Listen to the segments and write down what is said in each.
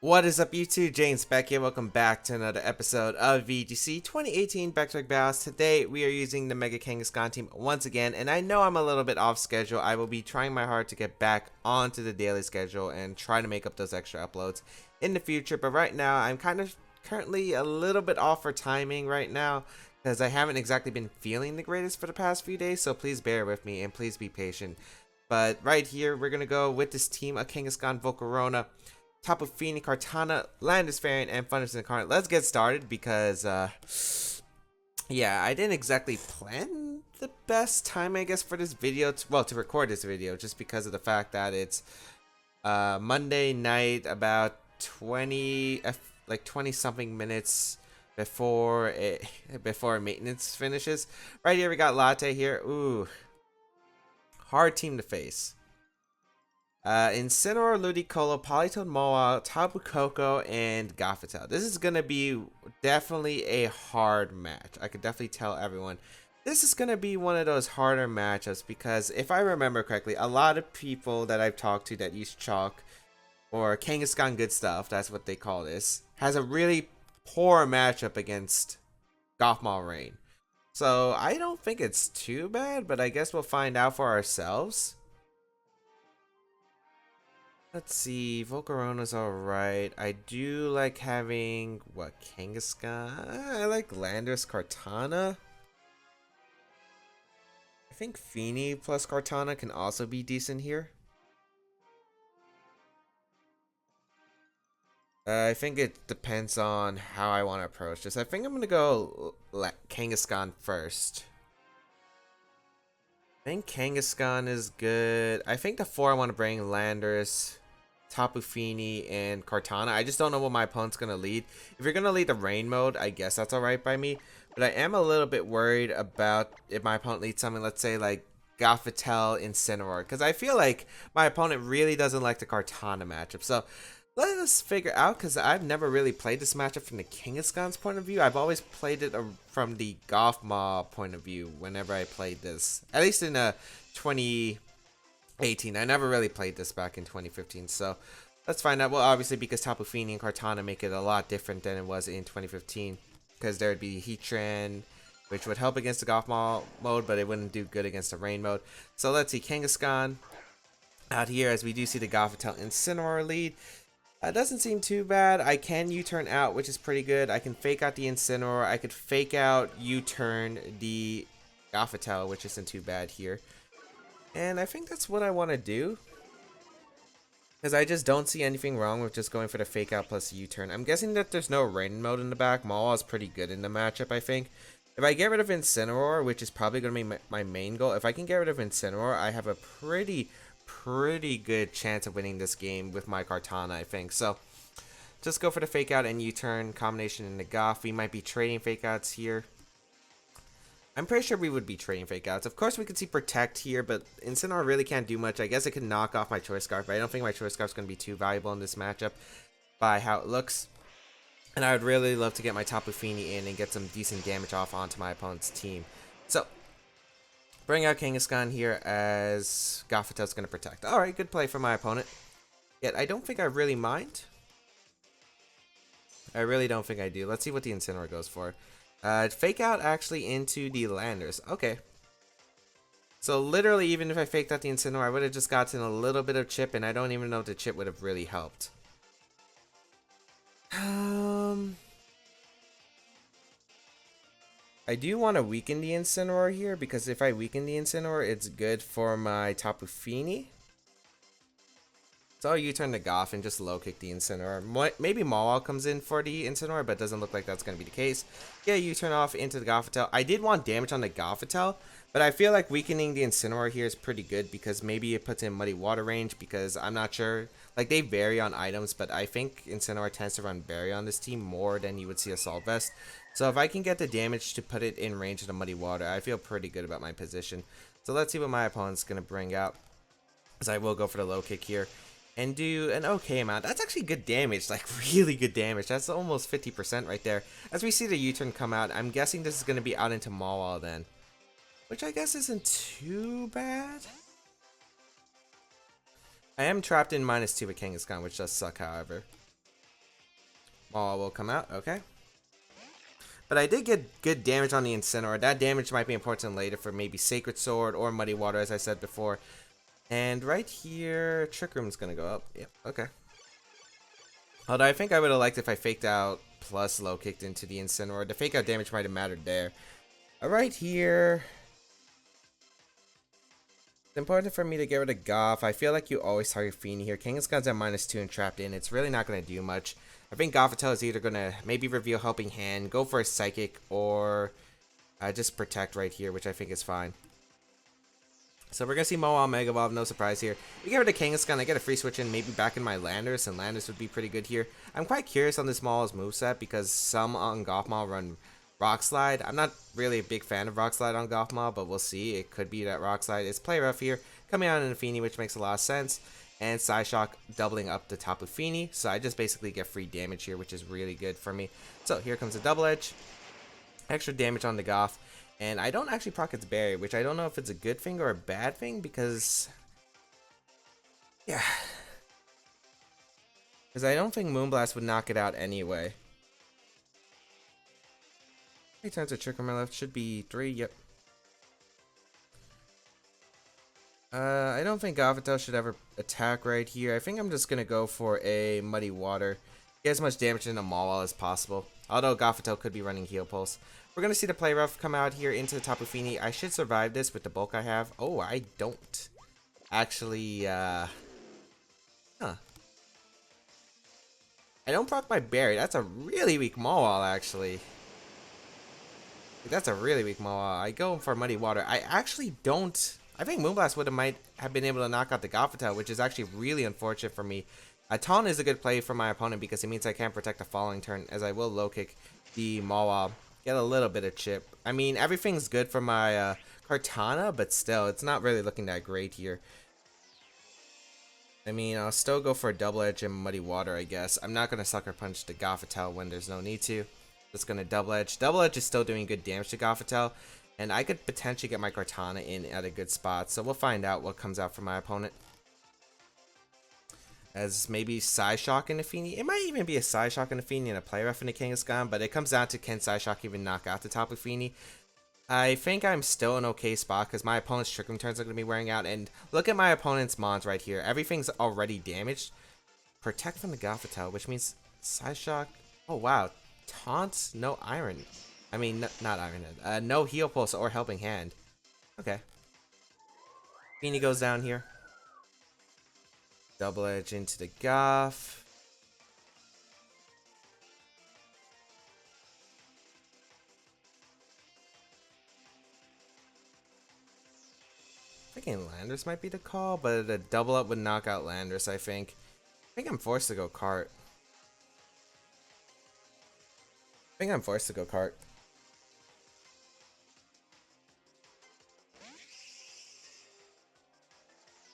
What is up YouTube? James back here. Welcome back to another episode of VGC 2018 Back Battles. Today we are using the Mega Kangaskhan team once again, and I know I'm a little bit off schedule. I will be trying my hard to get back onto the daily schedule and try to make up those extra uploads in the future. But right now I'm kind of currently a little bit off for timing right now because I haven't exactly been feeling the greatest for the past few days, so please bear with me and please be patient. But right here we're gonna go with this team of Kangaskhan Volcorona, Tapu Fini, Kartana, Landis variant, and Thunders Incarnate. Let's get started because, yeah, I didn't exactly plan the best time, I guess, for this video. To record this video, just because of the fact that it's Monday night, about 20 something minutes before maintenance finishes. Right here, we got Latte here. Ooh, hard team to face. Incineroar, Ludicolo, Politoed, Moa, Tapu Koko, and Gothitelle. This is going to be definitely a hard match. I could definitely tell everyone. This is going to be one of those harder matchups because if I remember correctly, a lot of people that I've talked to that use Chalk or Kangaskhan Good Stuff, that's what they call this, has a really poor matchup against Gothmall Rain. So I don't think it's too bad, but I guess we'll find out for ourselves. Let's see, Volcorona's alright. I do like having, what, Kangaskhan? I like Landorus Kartana. I think Fini plus Kartana can also be decent here. I think it depends on how I want to approach this. I think I'm going to go Kangaskhan first. I think Kangaskhan is good. I think the four I want to bring, Landorus, Tapu Fini, and Kartana. I just don't know what my opponent's going to lead. If you're going to lead the rain mode, I guess that's alright by me. But I am a little bit worried about if my opponent leads something, let's say like Gothitelle, Incineroar. Because I feel like my opponent really doesn't like the Kartana matchup. So let us figure out, because I've never really played this matchup from the Kangaskhan's point of view. I've always played it from the Gothmall point of view whenever I played this. At least in 2018. I never really played this back in 2015. So let's find out. Well, obviously because Tapu Fini and Kartana make it a lot different than it was in 2015. Because there would be Heatran, which would help against the Gothmall mode, but it wouldn't do good against the rain mode. So let's see, Kangaskhan out here, as we do see the Gothitelle Incineroar lead. Doesn't seem too bad. I can U-turn out, which is pretty good. I can fake out the Incineroar. I could fake out U-turn the Gothitelle, which isn't too bad here. And I think that's what I want to do, because I just don't see anything wrong with just going for the fake out plus U-turn. I'm guessing that there's no rain mode in the back. Mawa is pretty good in the matchup, I think. If I get rid of Incineroar, which is probably going to be my main goal, if I can get rid of Incineroar, I have a pretty good chance of winning this game with my Kartana, I think. So just go for the fake out and U-turn combination in the Goth. We might be trading fake outs here. I'm pretty sure we would be trading fake outs. Of course we could see Protect here, but Incineroar really can't do much. I guess it could knock off my Choice Scarf, but I don't think my Choice Scarf is going to be too valuable in this matchup by how it looks. And I would really love to get my Tapu Fini in and get some decent damage off onto my opponent's team. So bring out Kangaskhan here as Gothitelle's going to protect. Alright, good play for my opponent. Yet I don't think I really mind. I really don't think I do. Let's see what the Incineroar goes for. Fake out actually into the Landers. Okay. So literally, even if I faked out the Incineroar, I would have just gotten a little bit of chip, and I don't even know if the chip would have really helped. I do want to weaken the Incineroar here, because if I weaken the Incineroar, it's good for my Tapu Fini. So I'll U-turn the Goth and just low kick the Incineroar. Maybe Mawile comes in for the Incineroar, but it doesn't look like that's going to be the case. Yeah, U-turn off into the Gothitelle. I did want damage on the Gothitelle, but I feel like weakening the Incineroar here is pretty good, because maybe it puts in Muddy Water range, because I'm not sure. Like, they vary on items, but I think Incineroar tends to run Berry on this team more than you would see Assault Vest. So if I can get the damage to put it in range of the Muddy Water, I feel pretty good about my position. So let's see what my opponent's going to bring out, because I will go for the low kick here and do an okay amount. That's actually good damage, like really good damage. That's almost 50% right there. As we see the U-turn come out, I'm guessing this is going to be out into Mawile then, which I guess isn't too bad. I am trapped in -2 with Kangaskhan, which does suck, however. Maul will come out. Okay. But I did get good damage on the Incineroar. That damage might be important later for maybe Sacred Sword or Muddy Water, as I said before. And right here, Trick Room's gonna go up. Yep, okay. Although I think I would have liked if I faked out plus low kicked into the Incineroar. The fake out damage might have mattered there. Right here, it's important for me to get rid of Goth. I feel like you always target Feeny here. Kangaskhan's at -2 and trapped in. It's really not going to do much. I think Gothitelle is either going to maybe reveal Helping Hand, go for a Psychic, or just Protect right here, which I think is fine. So we're going to see Moa Mega Evolve, no surprise here. We get rid of Kangaskhan, I get a free switch in, maybe back in my Landorus, and Landorus would be pretty good here. I'm quite curious on this Maul's moveset because some on Gothmaul run Rock Slide. I'm not really a big fan of Rock Slide on Gothmaul, but we'll see. It could be that Rock Slide is play rough here, coming out in a Feeny, which makes a lot of sense. And Psyshock doubling up the Tapu Fini, so I just basically get free damage here, which is really good for me. So here comes a Double Edge, extra damage on the Goth, and I don't actually proc its Berry, which I don't know if it's a good thing or a bad thing, because yeah, because I don't think Moonblast would knock it out anyway. How many times a trick on my left? Should be 3. Yep. I don't think Gothitelle should ever attack right here. I think I'm just going to go for a Muddy Water. Get as much damage into Maul as possible. Although Gothitelle could be running Heal Pulse. We're going to see the Play Rough come out here into the Tapu Fini. I should survive this with the bulk I have. Oh, I don't. Actually, huh. I don't proc my Berry. That's a really weak Maul, actually. That's a really weak Maul. I go for Muddy Water. I actually don't... I think Moonblast might have been able to knock out the Gothitelle, which is actually really unfortunate for me. Taunt is a good play for my opponent because it means I can't protect the following turn, as I will low kick the Maul. Get a little bit of chip. I mean, everything's good for my Kartana, but still, it's not really looking that great here. I mean, I'll still go for a Double Edge and Muddy Water, I guess. I'm not going to Sucker Punch the Gothitelle when there's no need to. Just going to Double Edge. Double Edge is still doing good damage to Gothitelle. And I could potentially get my Kartana in at a good spot. So we'll find out what comes out for my opponent. As maybe Psyshock in the Feeny. It might even be a Psyshock in the Feeny and a Play Rough in the Kangaskhan. But it comes down to can Psyshock even knock out the Tapu Fini. I think I'm still in okay spot because my opponent's Trick Room turns are going to be wearing out. And look at my opponent's Mons right here. Everything's already damaged. Protect from the Gothitelle, which means Psyshock. Oh wow. Taunts, no Iron. I mean, not Iron Head. No Heal Pulse or Helping Hand. Okay. Feeny goes down here. Double Edge into the Goth. Thinking Landorus might be the call, but a double up would knock out Landorus, I think. I think I'm forced to go Cart.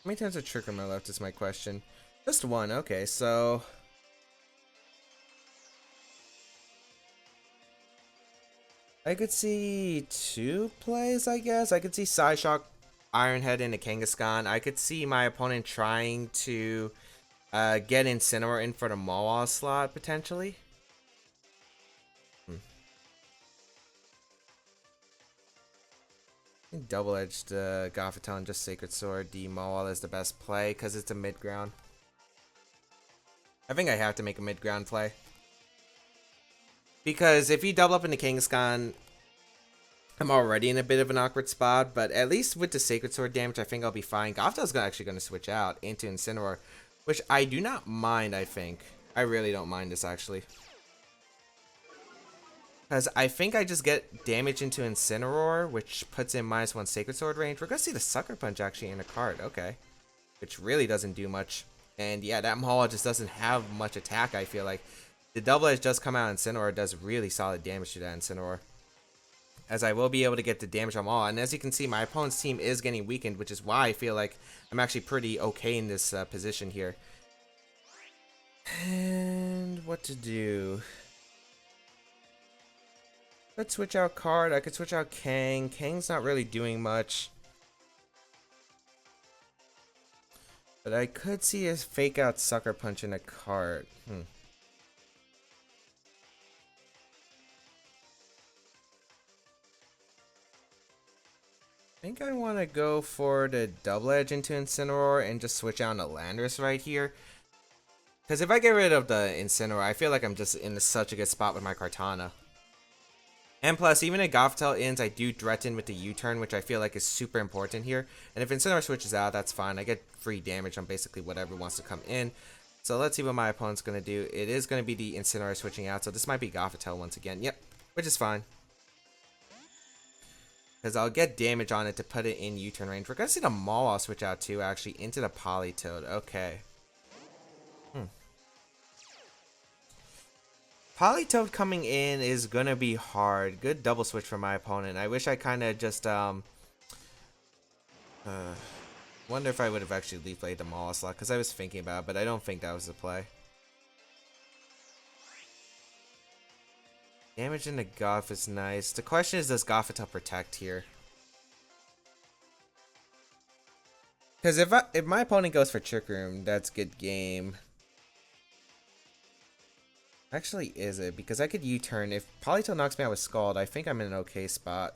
How many times a trick on my left is my question. Just one, okay, so... I could see 2 plays, I guess. I could see Psyshock, Ironhead into Kangaskhan. I could see my opponent trying to get Incineroar in for the Maul slot, potentially. Double Edged Gothitelle and just Sacred Sword. The Maul is the best play because it's a mid ground. I think I have to make a mid ground play. Because if you double up into Kangaskhan, I'm already in a bit of an awkward spot. But at least with the Sacred Sword damage, I think I'll be fine. Gothitell's actually going to switch out into Incineroar, which I do not mind, I think. I really don't mind this, actually. Because I think I just get damage into Incineroar, which puts in -1 Sacred Sword range. We're going to see the Sucker Punch actually in a card. Okay. Which really doesn't do much. And yeah, that Maul just doesn't have much attack, I feel like. The Double Edge does come out, and Incineroar does really solid damage to that Incineroar. As I will be able to get the damage on Maul. And as you can see, my opponent's team is getting weakened, which is why I feel like I'm actually pretty okay in this position here. And what to do? Could switch out card. I could switch out Kang. Kang's not really doing much. But I could see a fake out Sucker Punch in a card. think I want to go for the double edge into Incineroar and just switch out to Landorus right here. Because if I get rid of the Incineroar, I feel like I'm just in such a good spot with my Kartana. And plus, even if Gothitelle ends, I do threaten with the U-turn, which I feel like is super important here. And if Incineroar switches out, that's fine. I get free damage on basically whatever wants to come in. So let's see what my opponent's going to do. It is going to be the Incineroar switching out, so this might be Gothitelle once again. Yep, which is fine. Because I'll get damage on it to put it in U-turn range. We're going to see the Mawile switch out too, actually, into the Politoed. Okay. Politoed coming in is going to be hard. Good double switch for my opponent. I wish I kind of just, wonder if I would have actually Leaf Blade the Mawile slot, because I was thinking about it, but I don't think that was the play. Damage into Goth is nice. The question is, does Gothitelle protect here? Because if my opponent goes for Trick Room, that's good game. Actually, is it? Because I could U-turn. If Politoed knocks me out with Scald, I think I'm in an okay spot.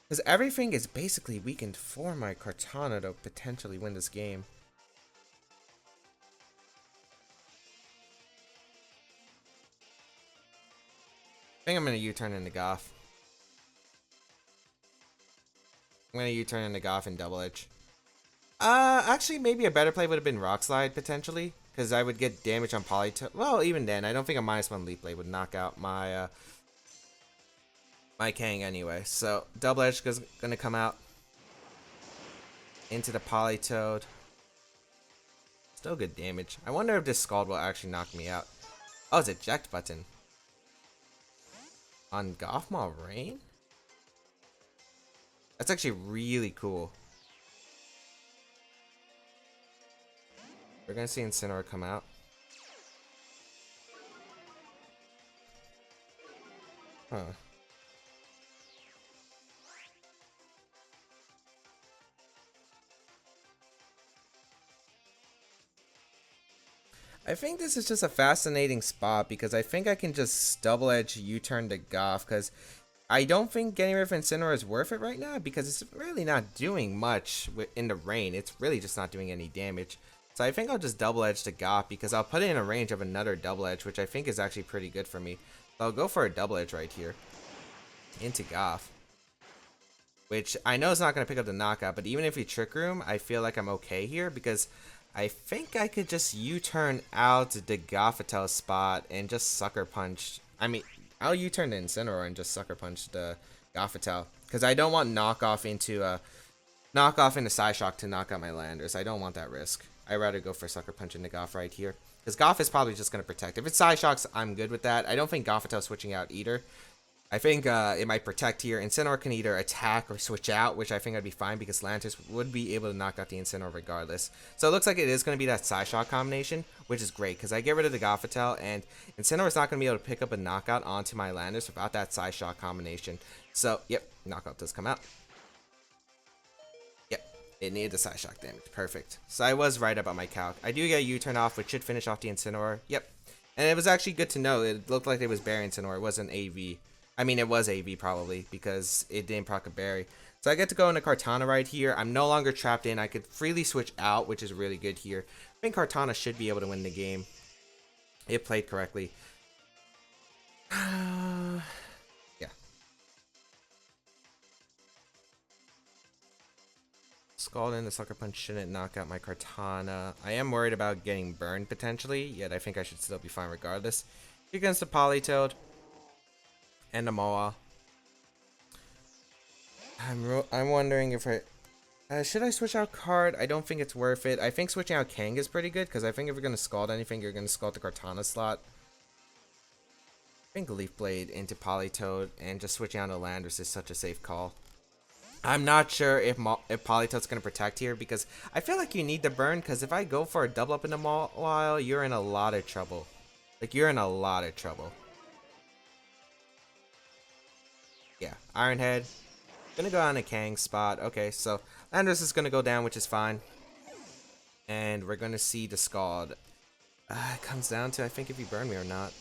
Because everything is basically weakened for my Kartana to potentially win this game. I think I'm going to U-turn into Goth. I'm going to U-turn into Goth and Double Edge. Actually, maybe a better play would have been Rock Slide, potentially. Because I would get damage on Politoed. Well, even then, I don't think a -1 Leaf Blade would knock out my, my Kang anyway. So, Double Edge is going to come out into the Politoed. Still good damage. I wonder if this Scald will actually knock me out. Oh, it's eject button. On Gothmaw Rain? That's actually really cool. We're gonna see Incineroar come out. Huh. I think this is just a fascinating spot because I think I can just double edge U-turn to Goth because I don't think getting rid of Incineroar is worth it right now because it's really not doing much in the rain. It's really just not doing any damage. So I think I'll just double edge to Goth because I'll put it in a range of another double edge, which I think is actually pretty good for me. So I'll go for a double edge right here into Goth, which I know is not going to pick up the knockout, but even if you Trick Room, I feel like I'm okay here because I think I could just U-turn out the Gothitelle spot and just Sucker Punch. I mean, I'll U-turn the Incineroar and just Sucker Punch the Gothitelle because I don't want knockoff into Psyshock to knock out my Landers. I don't want that risk. I'd rather go for Sucker Punch into Goth right here because Goth is probably just going to protect. If it's Psyshocks, I'm good with that. I don't think Gothitelle switching out either. I think it might protect here. Incineroar can either attack or switch out, which I think I'd be fine because Lantis would be able to knock out the Incineroar regardless. So it looks like it is going to be that Psyshock combination, which is great because I get rid of the Gothitelle and Incineroar is not going to be able to pick up a knockout onto my Landis without that Psyshock combination. So, yep, knockout does come out. Yep, it needed the Psyshock damage. Perfect. So I was right about my calc. I do get a U-turn off, which should finish off the Incineroar. Yep. And it was actually good to know. It looked like it was Berry Incineroar. It wasn't AV. I mean, it was AV probably because it didn't proc a berry. So I get to go into Kartana right here. I'm no longer trapped in. I could freely switch out, which is really good here. I think Kartana should be able to win the game. It played correctly. Yeah. Scald in the Sucker Punch shouldn't knock out my Kartana. I am worried about getting burned potentially, yet I think I should still be fine regardless. Here comes the Politoed. And the Mawile. I'm wondering if should I switch out card? I don't think it's worth it. I think switching out Kang is pretty good because I think if you're gonna Scald anything, you're gonna Scald the Kartana slot. I think Leaf Blade into Politoed and just switching out to Landorus is such a safe call. I'm not sure if Politoed's gonna protect here because I feel like you need the burn because if I go for a double up in the Mawile, you're in a lot of trouble. Like you're in a lot of trouble. Yeah, Iron Head. Gonna go on a Kang spot. Okay, so Landorus is gonna go down, which is fine. And we're gonna see the Scald. It comes down to, I think, if you burn me or not.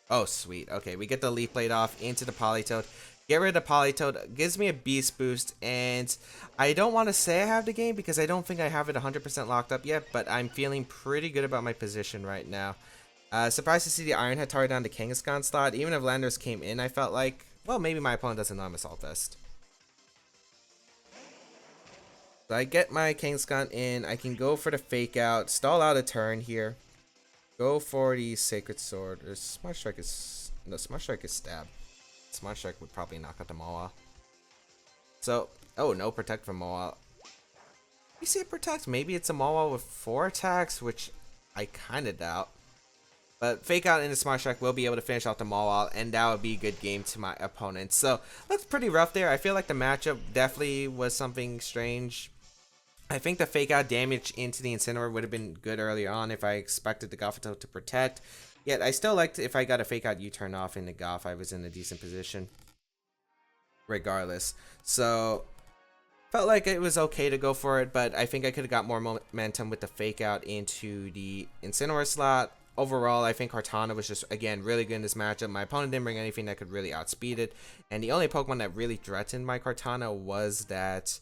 Oh, sweet. Okay, we get the Leaf Blade off into the Politoed. Get rid of the Politoed. Gives me a Beast Boost. And I don't want to say I have the game because I don't think I have it 100% locked up yet. But I'm feeling pretty good about my position right now. Surprised to see the Iron Head target down the Kangaskhan slot. Even if Landorus came in, I felt like, well, maybe my opponent doesn't know I'm Assault Vest. So I get my Kangaskhan in. I can go for the Fake Out. Stall out a turn here. Go for the Sacred Sword. Or Smart Strike is... No, Smart Strike is Stab. Smart Strike would probably knock out the Moa. So, oh, no Protect from Moa. You see it Protect? Maybe it's a Moa with 4 attacks, which I kind of doubt. But Fake Out into Smart Strike will be able to finish off the Moa, and that would be a good game to my opponent. So, looks pretty rough there. I feel like the matchup definitely was something strange. I think the Fake Out damage into the Incineroar would have been good earlier on if I expected the Gothitelle to protect. Yet, I still liked if I got a Fake Out U-turn off in the Goth, I was in a decent position. Regardless. So, felt like it was okay to go for it, but I think I could have got more momentum with the Fake Out into the Incineroar slot. Overall, I think Kartana was just, again, really good in this matchup. My opponent didn't bring anything that could really outspeed it. And the only Pokemon that really threatened my Kartana was that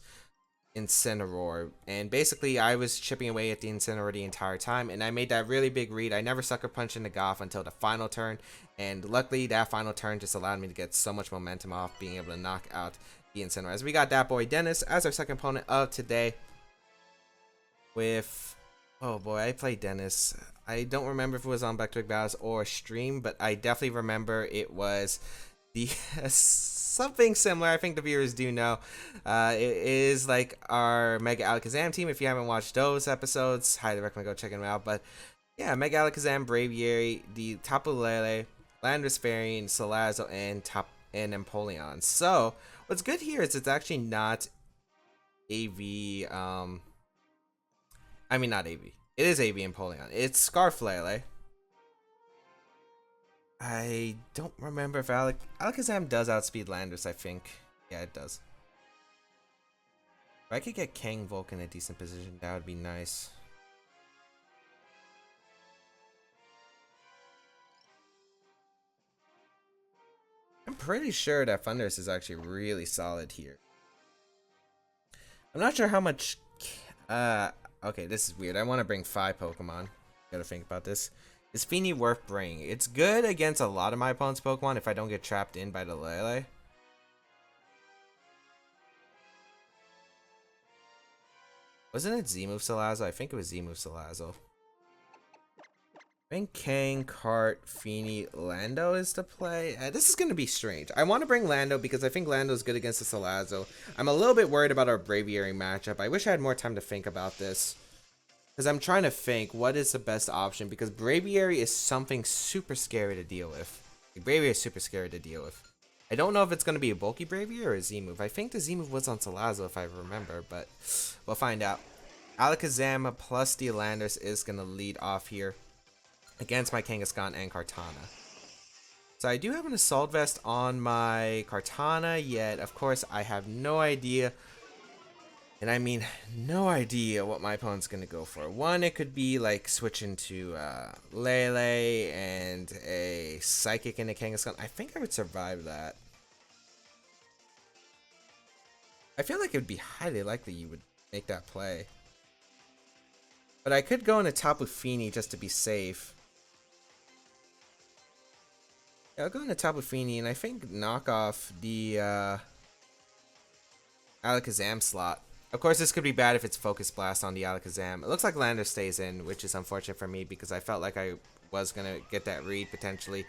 Incineroar. And basically, I was chipping away at the Incineroar the entire time. And I made that really big read. I never Sucker Punched in the Goth until the final turn. And luckily, that final turn just allowed me to get so much momentum off being able to knock out the Incineroar. As we got that boy Dennis as our second opponent of today. With... Oh boy, I played Dennis. I don't remember if it was on Baek Battles or stream, but I definitely remember it was the something similar. I think the viewers do know. It is like our Mega Alakazam team. If you haven't watched those episodes, highly recommend go check them out. But yeah, Mega Alakazam, Braviary, the Tapu Lele, Landorus Fairy, Salazzle, and Empoleon. So what's good here is it's actually not AV. I mean, not AV. It is AV and Empoleon. It's Scarflele. I don't remember if Alakazam does outspeed Landorus, I think. Yeah, it does. If I could get Kang Volk in a decent position, that would be nice. I'm pretty sure that Thundurus is actually really solid here. I'm not sure how much... okay, this is weird. I want to bring 5 Pokemon. Gotta think about this. Is Feeny worth bringing? It's good against a lot of my opponent's Pokemon if I don't get trapped in by the Lele. Wasn't it Z-move Salazzle? I think it was Z-move Salazzle. I think Kang, Cart, Feeny, Lando is to play. This is going to be strange. I want to bring Lando because I think Lando is good against the Salazzle. I'm a little bit worried about our Braviary matchup. I wish I had more time to think about this. Because I'm trying to think what is the best option. Because Braviary is something super scary to deal with. Braviary is super scary to deal with. I don't know if it's going to be a bulky Braviary or a Z-move. I think the Z-move was on Salazzle if I remember. But we'll find out. Alakazam plus the Landorus is going to lead off here against my Kangaskhan and Kartana. So I do have an Assault Vest on my Kartana, yet of course I have no idea, and I mean no idea what my opponent's going to go for. One, it could be like switching to Lele and a Psychic into Kangaskhan. I think I would survive that. I feel like it would be highly likely you would make that play. But I could go into Tapu Fini just to be safe. I'll go into Tapu Fini and I think knock off the Alakazam slot. Of course, this could be bad if it's Focus Blast on the Alakazam. It looks like Lander stays in, which is unfortunate for me because I felt like I was going to get that read potentially.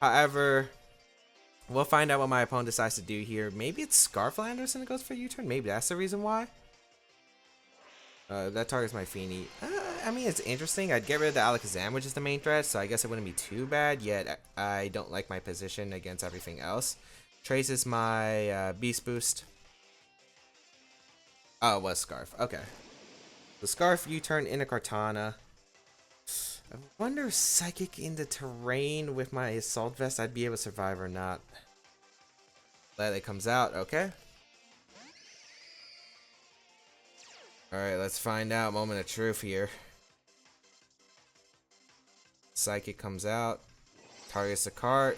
However, we'll find out what my opponent decides to do here. Maybe it's Scarf Landers and it goes for a U-turn. Maybe that's the reason why. That targets my Feeny. I mean, it's interesting. I'd get rid of the Alakazam, which is the main threat, so I guess it wouldn't be too bad, yet I don't like my position against everything else. Traces my Beast Boost. Oh, it was Scarf. Okay. The Scarf U-turn into Kartana. I wonder if Psychic into Terrain with my Assault Vest, I'd be able to survive or not. Lele comes out. Okay. Alright, let's find out. Moment of truth here. Psychic comes out. Targets the cart.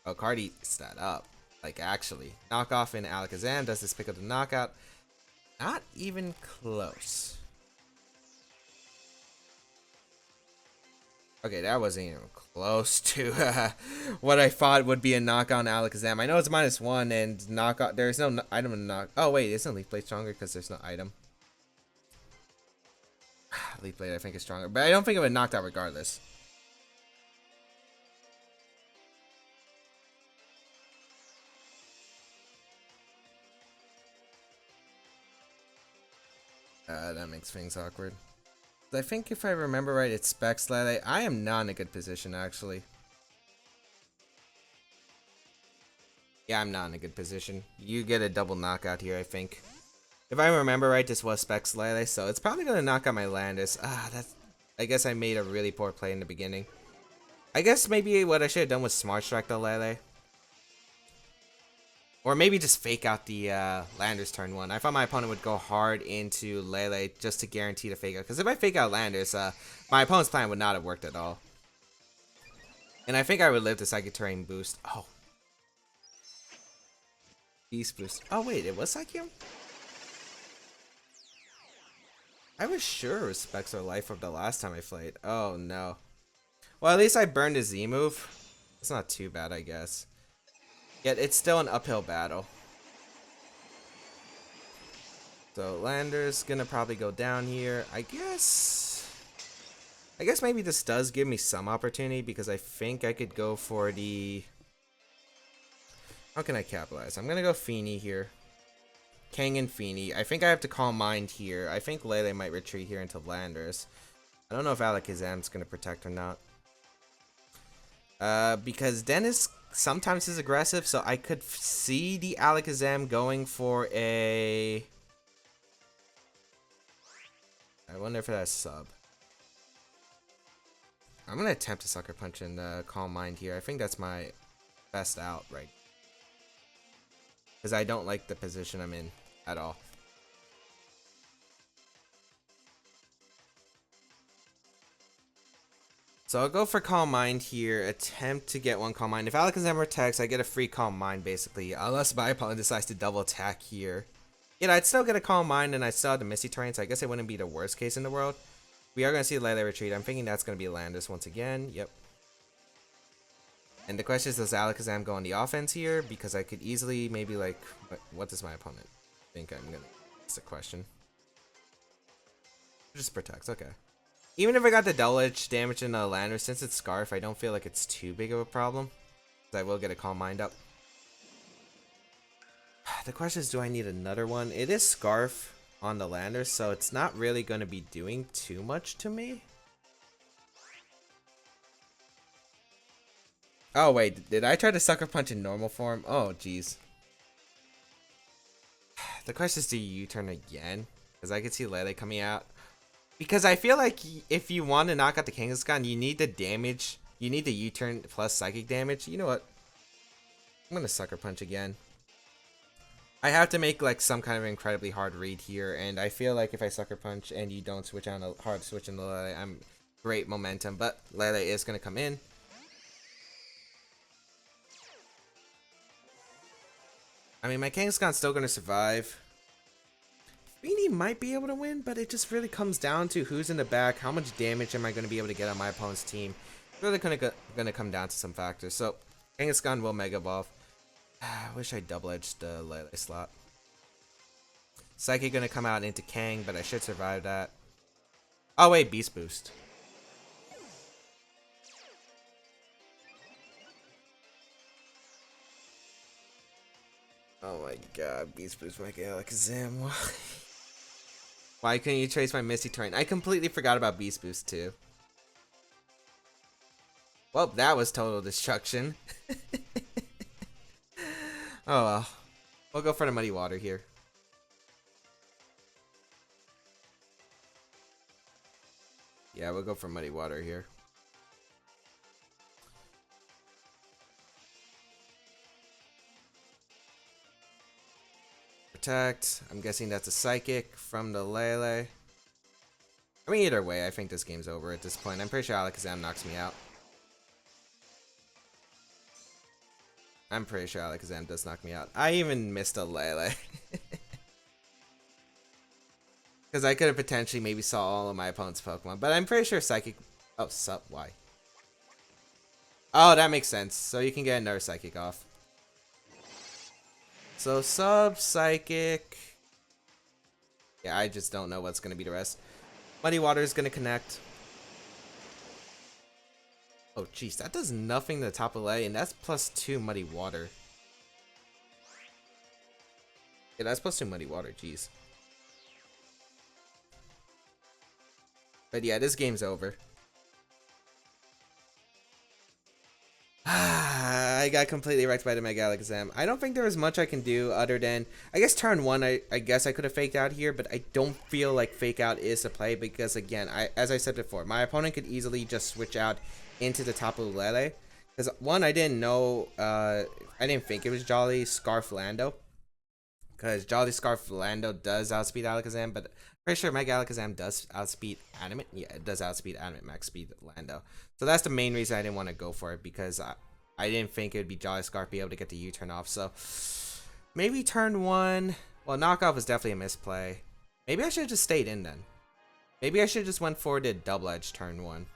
Oh, card eats that up. Like, actually. Knockoff in Alakazam. Does this pick up the knockout? Not even close. Okay, that wasn't even close to what I thought would be a knockout on Alakazam. I know it's -1 and knockout. There's no item in knock. Oh wait, isn't Leaf Blade stronger because there's no item? Leaf Blade I think is stronger, but I don't think it would knock out regardless. That makes things awkward. I think if I remember right, it's Specs Lele. I am not in a good position, actually. Yeah, I'm not in a good position. You get a double knockout here, I think. If I remember right, this was Specs Lele, so it's probably going to knock out my Landis. I guess I made a really poor play in the beginning. I guess maybe what I should have done was Smart Strike the Lele. Or maybe just fake out the Landers turn 1. I thought my opponent would go hard into Lele just to guarantee the fake out. Because if I fake out Landers, my opponent's plan would not have worked at all. And I think I would live the Psychic Terrain boost. Oh. Beast boost. Oh wait, it was Psychium? I was sure it was Specs or Life of the last time I played. Oh no. Well, at least I burned a Z move. It's not too bad, I guess. Yet it's still an uphill battle. So Lander's gonna probably go down here. I guess maybe this does give me some opportunity because I think I could go for the... How can I capitalize? I'm gonna go Feeny here. Kang and Feeny. I think I have to Calm Mind here. I think Lele might retreat here into Landers. I don't know if Alakazam's gonna protect or not. Because Dennis sometimes is aggressive, so I could see the Alakazam going for a... I wonder if it has sub. I'm gonna attempt to Sucker Punch and Calm Mind here. I think that's my best out, right? Because I don't like the position I'm in at all. So I'll go for Calm Mind here, attempt to get one Calm Mind. If Alakazam attacks, I get a free Calm Mind basically, unless my opponent decides to double attack here. Yet I'd still get a Calm Mind and I still have the Misty Terrain, so I guess it wouldn't be the worst case in the world. We are going to see Lele retreat. I'm thinking that's going to be Landis once again. Yep. And the question is, does Alakazam go on the offense here? Because I could easily maybe like... What does my opponent think I'm going to... That's the question. Just protects, okay. Even if I got the double edge damage in the Lander, since it's Scarf, I don't feel like it's too big of a problem. I will get a Calm Mind up. The question is, do I need another one? It is Scarf on the Lander, so it's not really going to be doing too much to me. Oh wait, did I try to Sucker Punch in normal form? Oh jeez. The question is, do you U-turn again? Because I could see Lele coming out. Because I feel like if you want to knock out the Kangaskhan, you need the damage. You need the U-turn plus psychic damage. You know what? I'm going to Sucker Punch again. I have to make like some kind of incredibly hard read here. And I feel like if I Sucker Punch and you don't switch on a hard switch in the Lele, I'm great momentum. But Lele is going to come in. I mean, my Kangaskhan's still going to survive. Feeny might be able to win, but it just really comes down to who's in the back, how much damage am I going to be able to get on my opponent's team. It's really going to come down to some factors. So, Kangaskhan will Mega Evolve. I wish I double-edged the Lele slot. Psychic going to come out into Kang, but I should survive that. Oh wait, Beast Boost. Oh my god, Beast Boost Mega Alakazam. Why couldn't you trace my Misty Terrain? I completely forgot about Beast Boost too. Well, that was total destruction. Oh well. We'll go for the Muddy Water here. Yeah, we'll go for Muddy Water here. Protect. I'm guessing that's a Psychic from the Lele. I mean, either way, I think this game's over at this point. I'm pretty sure Alakazam knocks me out. I'm pretty sure Alakazam does knock me out. I even missed a Lele. Because I could have potentially maybe saw all of my opponent's Pokemon. But I'm pretty sure Psychic... Oh, sup, why? Oh, that makes sense. So you can get another Psychic off. So Sub, Psychic... Yeah, I just don't know what's going to be the rest. Muddy Water is going to connect. Oh, jeez, that does nothing to the top of A, and that's +2 Muddy Water. Yeah, that's +2 Muddy Water, jeez. But yeah, this game's over. I got completely wrecked by the Mega Alakazam. I don't think there was much I can do other than... I guess turn 1, I guess I could have faked out here, but I don't feel like fake out is the play because, again, as I said before, my opponent could easily just switch out into the Tapu Lele. Because, one, I didn't know... I didn't think it was Jolly Scarf Lando. Because Jolly Scarf Lando does outspeed Alakazam, but... Pretty sure Mega Alakazam does outspeed Animate. Yeah, it does outspeed Animate max speed Lando. So that's the main reason I didn't want to go for it, because I didn't think it would be Jolly Scarf be able to get the U-turn off. So maybe turn 1. Well, knockoff was definitely a misplay. Maybe I should have just stayed in then. Maybe I should have just went for the double edge turn 1.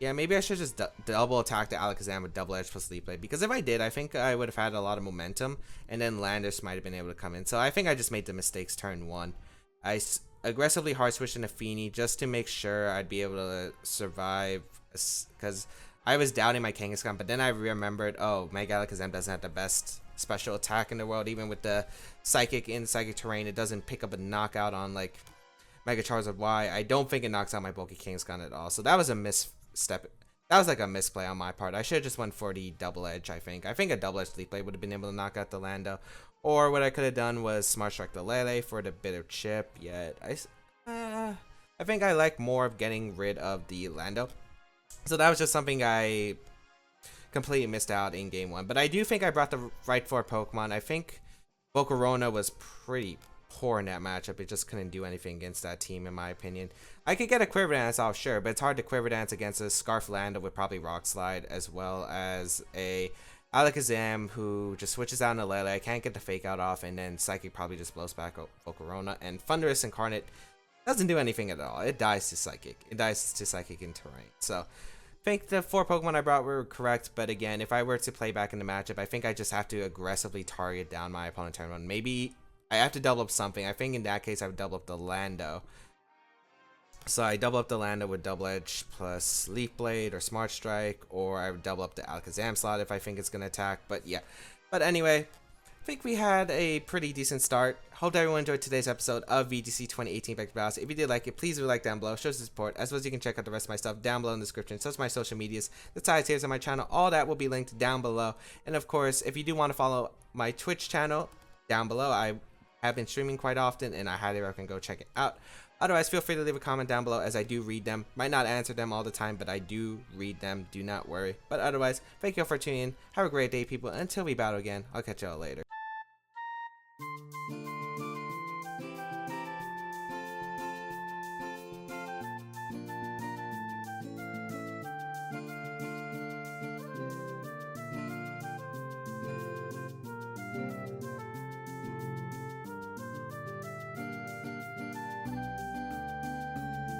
Yeah, maybe I should just double attack the Alakazam with double edge plus Leaf Blade, because if I did, I think I would have had a lot of momentum, and then Landis might have been able to come in. So I think I just made the mistakes turn 1. I aggressively hard switched into Feeny just to make sure I'd be able to survive, because I was doubting my Kangaskhan, but then I remembered, oh, Mega Alakazam doesn't have the best special attack in the world. Even with the Psychic in Psychic Terrain, it doesn't pick up a knockout on like Mega Charizard Y. I don't think it knocks out my bulky Kangaskhan at all. So that was a misstep. That was like a misplay on my part. I should have just went for the double edge, I think. I think a double edge Leaf Blade would have been able to knock out the Lando. Or what I could have done was Smart Strike the Lele for the bit of chip. Yet I think I like more of getting rid of the Lando. So that was just something I completely missed out in game 1. But I do think I brought the right 4 Pokemon. I think Volcorona was pretty poor in that matchup. It just couldn't do anything against that team, in my opinion. I could get a Quiver Dance off, sure, but it's hard to Quiver Dance against a Scarf Lando with probably Rock Slide, as well as a Alakazam who just switches out in a Lele. I can't get the fake out off, and then Psychic probably just blows back Volcorona. And Thunderous Incarnate doesn't do anything at all. It dies to Psychic. It dies to Psychic in Terrain. So I think the 4 Pokemon I brought were correct, but again, if I were to play back in the matchup, I think I just have to aggressively target down my opponent turn 1. Maybe I have to double up something. I think in that case I would double up the Lando. So I double up the Lando with double edge plus Leaf Blade or Smart Strike, or I would double up the Alakazam slot if I think it's going to attack. But yeah. But anyway, I think we had a pretty decent start. Hope everyone enjoyed today's episode of VGC 2018 Baek Battles. If you did like it, please leave a like down below. Show some support. As well as you can check out the rest of my stuff down below in the description. So it's my social medias, the tiers on my channel. All that will be linked down below. And of course, if you do want to follow my Twitch channel down below, I have been streaming quite often, and I highly recommend go check it out. Otherwise, feel free to leave a comment down below, as I do read them. Might not answer them all the time, but I do read them. Do not worry. But otherwise, thank you all for tuning in. Have a great day, people. Until we battle again, I'll catch y'all later.